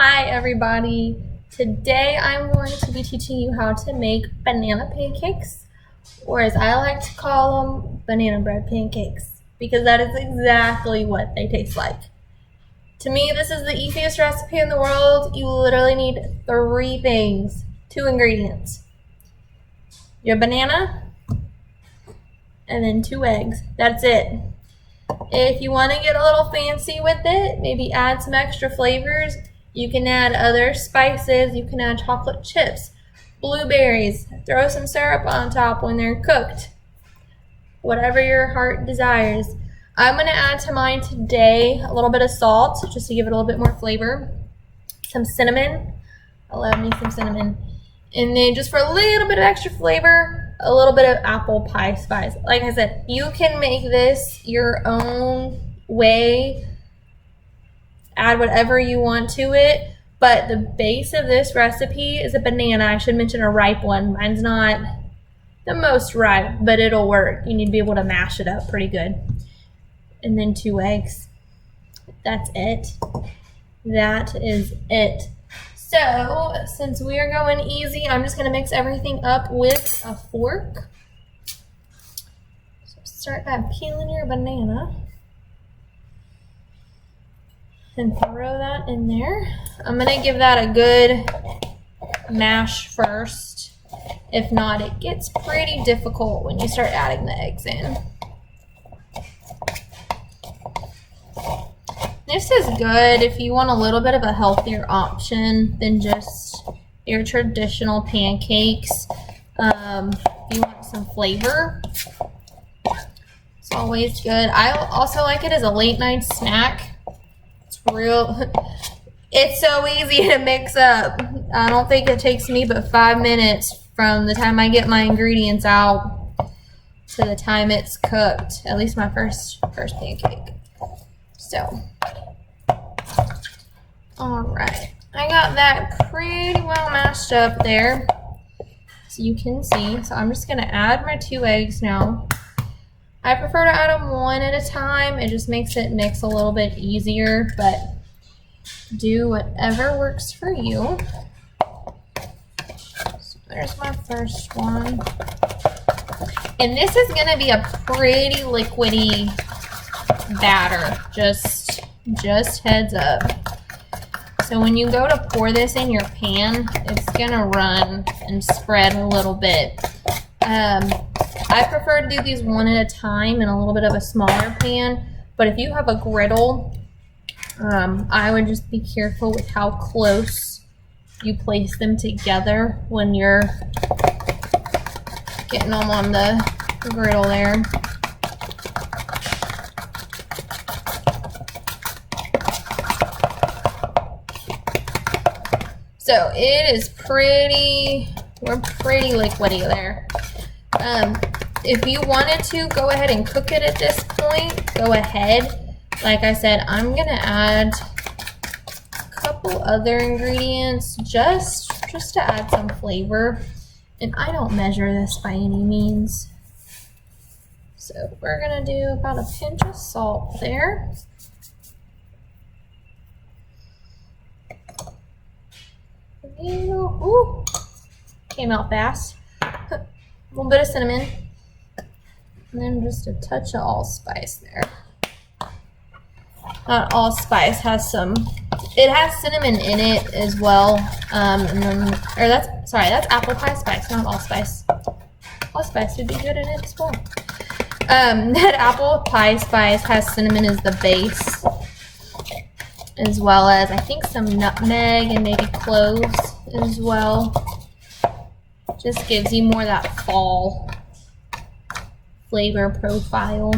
Hi everybody! Today I'm going to be teaching you how to make banana pancakes, or as I like to call them, banana bread pancakes, because that is exactly what they taste like. To me, this is the easiest recipe in the world. You literally need 3 things, 2 ingredients. Your banana, and then 2 eggs. That's it. If you want to get a little fancy with it, maybe add some extra flavors. You can add other spices. You can add chocolate chips, blueberries, throw some syrup on top when they're cooked. Whatever your heart desires. I'm going to add to mine today a little bit of salt, just to give it a little bit more flavor. Some cinnamon. I love me some cinnamon. And then just for a little bit of extra flavor, a little bit of apple pie spice. Like I said, you can make this your own way. Add whatever you want to it, but the base of this recipe is a banana. I should mention a ripe one. Mine's not the most ripe, but it'll work. You need to be able to mash it up pretty good. And then 2 eggs. That's it. That is it. So, since we are going easy, I'm just going to mix everything up with a fork. So start by peeling your banana. And throw that in there. I'm going to give that a good mash first. If not, it gets pretty difficult when you start adding the eggs in. This is good if you want a little bit of a healthier option than just your traditional pancakes. If you want some flavor, it's always good. I also like it as a late night snack. It's so easy to mix up. I don't think it takes me but 5 minutes from the time I get my ingredients out to the time it's cooked. At least my first pancake. So, alright. I got that pretty well mashed up there, so you can see. So I'm just going to add my 2 eggs now. I prefer to add them one at a time. It just makes it mix a little bit easier, but do whatever works for you. So there's my first one. And this is going to be a pretty liquidy batter. Just heads up. So when you go to pour this in your pan, it's going to run and spread a little bit. I prefer to do these one at a time in a little bit of a smaller pan, but if you have a griddle, I would just be careful with how close you place them together when you're getting them on the griddle there. So it is we're pretty liquidy there. If you wanted to go ahead and cook it at this point, go ahead. Like I said, I'm going to add a couple other ingredients just to add some flavor. And I don't measure this by any means. So we're going to do about a pinch of salt there. Ooh, came out fast. A little bit of cinnamon. And then just a touch of allspice there. Not allspice has it has cinnamon in it as well. That's apple pie spice, not allspice. Allspice would be good in it as well. That apple pie spice has cinnamon as the base, as well as I think some nutmeg and maybe cloves as well. Just gives you more of that fall flavor profile.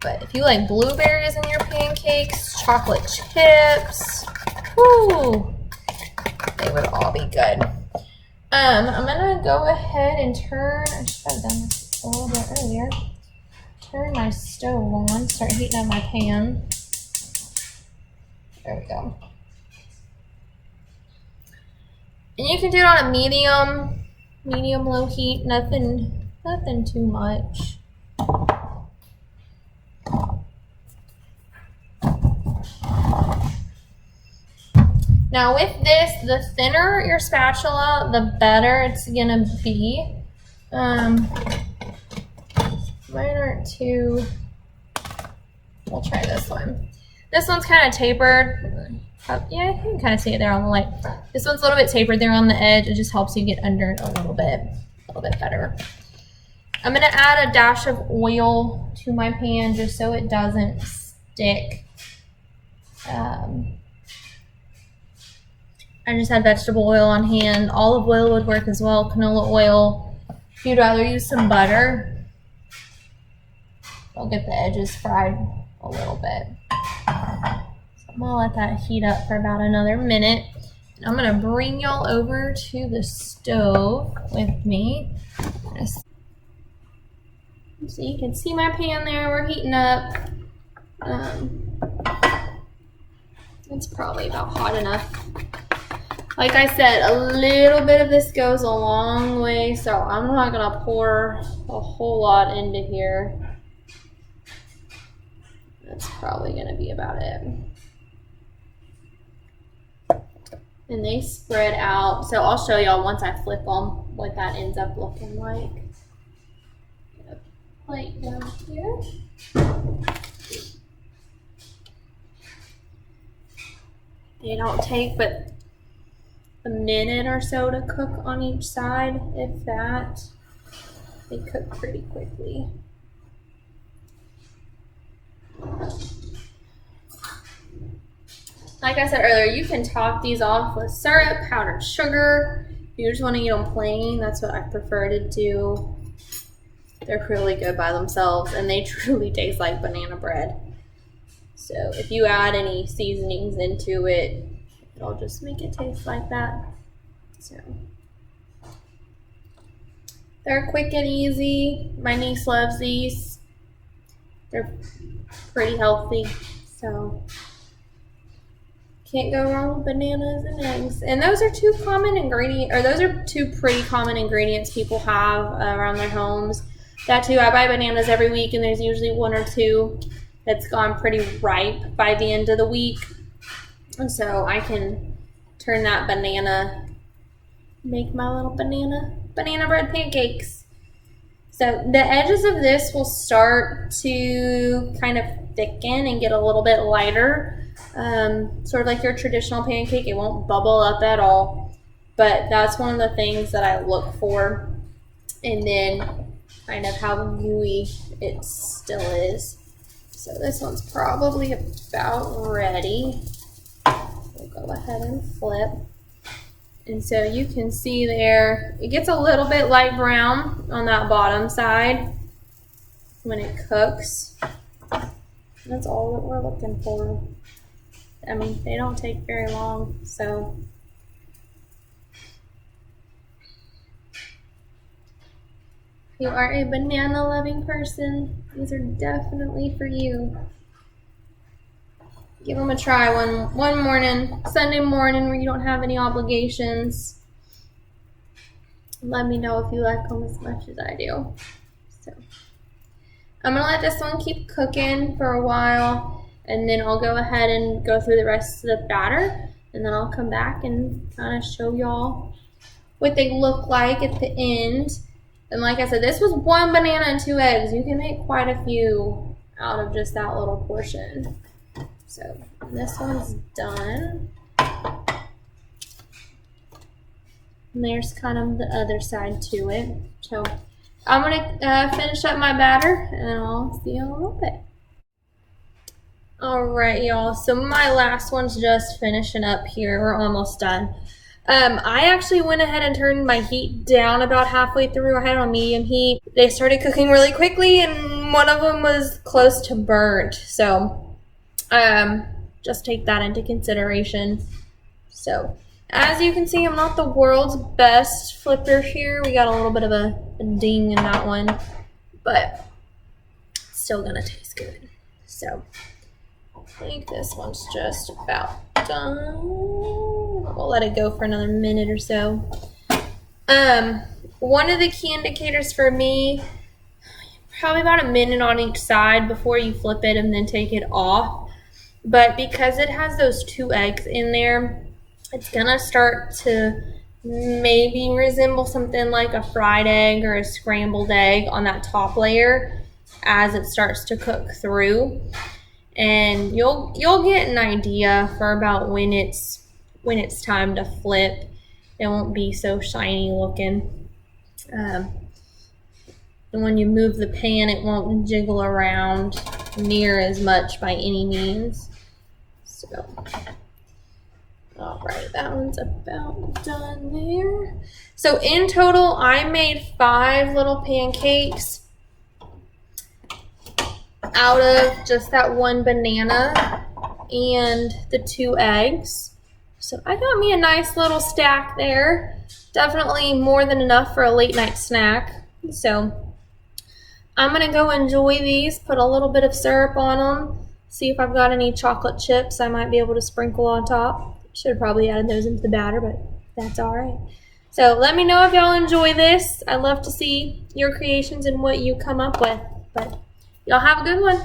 But if you like blueberries in your pancakes, chocolate chips, whoo, they would all be good. I'm gonna go ahead and turn, I should have done this a little bit earlier. Turn my stove on, start heating up my pan. There we go. And you can do it on a medium low heat, nothing too much. Now with this, the thinner your spatula, the better it's gonna be. Mine aren't too, we'll try this one. This one's kind of tapered. Yeah, you can kind of see it there on the light. This one's a little bit tapered there on the edge. It just helps you get under it a little bit better. I'm gonna add a dash of oil to my pan just so it doesn't stick. I just had vegetable oil on hand. Olive oil would work as well, canola oil. If you'd rather use some butter, I'll get the edges fried a little bit. So I'm gonna let that heat up for about another minute. And I'm gonna bring y'all over to the stove with me. So you can see my pan there, we're heating up. It's probably about hot enough. Like I said, a little bit of this goes a long way, so I'm not gonna pour a whole lot into here. That's probably gonna be about it. And they spread out, so I'll show y'all once I flip them what that ends up looking like. Get a plate down here. They don't take but a minute or so to cook on each side, if that. They cook pretty quickly. Like I said earlier, you can top these off with syrup, powdered sugar. If you just want to eat them plain, that's what I prefer to do. They're really good by themselves, and they truly taste like banana bread. So if you add any seasonings into it, it'll just make it taste like that. So they're quick and easy. My niece loves these. They're pretty healthy, so can't go wrong with bananas and eggs. And those are two common ingredients, or those are two pretty common ingredients people have around their homes. That too, I buy bananas every week, and there's usually one or two that's gone pretty ripe by the end of the week. And so I can turn that banana, make my little banana bread pancakes. So the edges of this will start to kind of thicken and get a little bit lighter. Sort of like your traditional pancake. It won't bubble up at all. But that's one of the things that I look for. And then kind of how gooey it still is. So this one's probably about ready. We'll go ahead and flip. And so you can see there, it gets a little bit light brown on that bottom side when it cooks. That's all that we're looking for. I mean, they don't take very long, so. If you are a banana loving person, these are definitely for you. Give them a try one morning, Sunday morning, where you don't have any obligations. Let me know if you like them as much as I do. So I'm gonna let this one keep cooking for a while, and then I'll go ahead and go through the rest of the batter, and then I'll come back and kind of show y'all what they look like at the end. And like I said, this was one banana and 2 eggs. You can make quite a few out of just that little portion. So this one's done. And there's kind of the other side to it. So I'm gonna finish up my batter, and I'll see you in a little bit. All right, y'all. So my last one's just finishing up here. We're almost done. I actually went ahead and turned my heat down about halfway through. I had it on medium heat. They started cooking really quickly, and one of them was close to burnt. So just take that into consideration. So as you can see, I'm not the world's best flipper here. We got a little bit of a ding in that one, but still gonna taste good. So I think this one's just about done. We'll let it go for another minute or so. One of the key indicators for me, probably about a minute on each side before you flip it and then take it off. But because it has those 2 eggs in there, It's gonna start to maybe resemble something like a fried egg or a scrambled egg on that top layer as it starts to cook through. And you'll get an idea for about when it's time to flip. It won't be so shiny looking. And when you move the pan, it won't jiggle around near as much by any means. So, all right, that one's about done there. So in total, I made 5 little pancakes out of just that one banana and the 2 eggs. So I got me a nice little stack there. Definitely more than enough for a late night snack. So I'm gonna go enjoy these, put a little bit of syrup on them, see if I've got any chocolate chips I might be able to sprinkle on top. Should have probably added those into the batter, but that's all right. So let me know if y'all enjoy this. I love to see your creations and what you come up with. But y'all have a good one.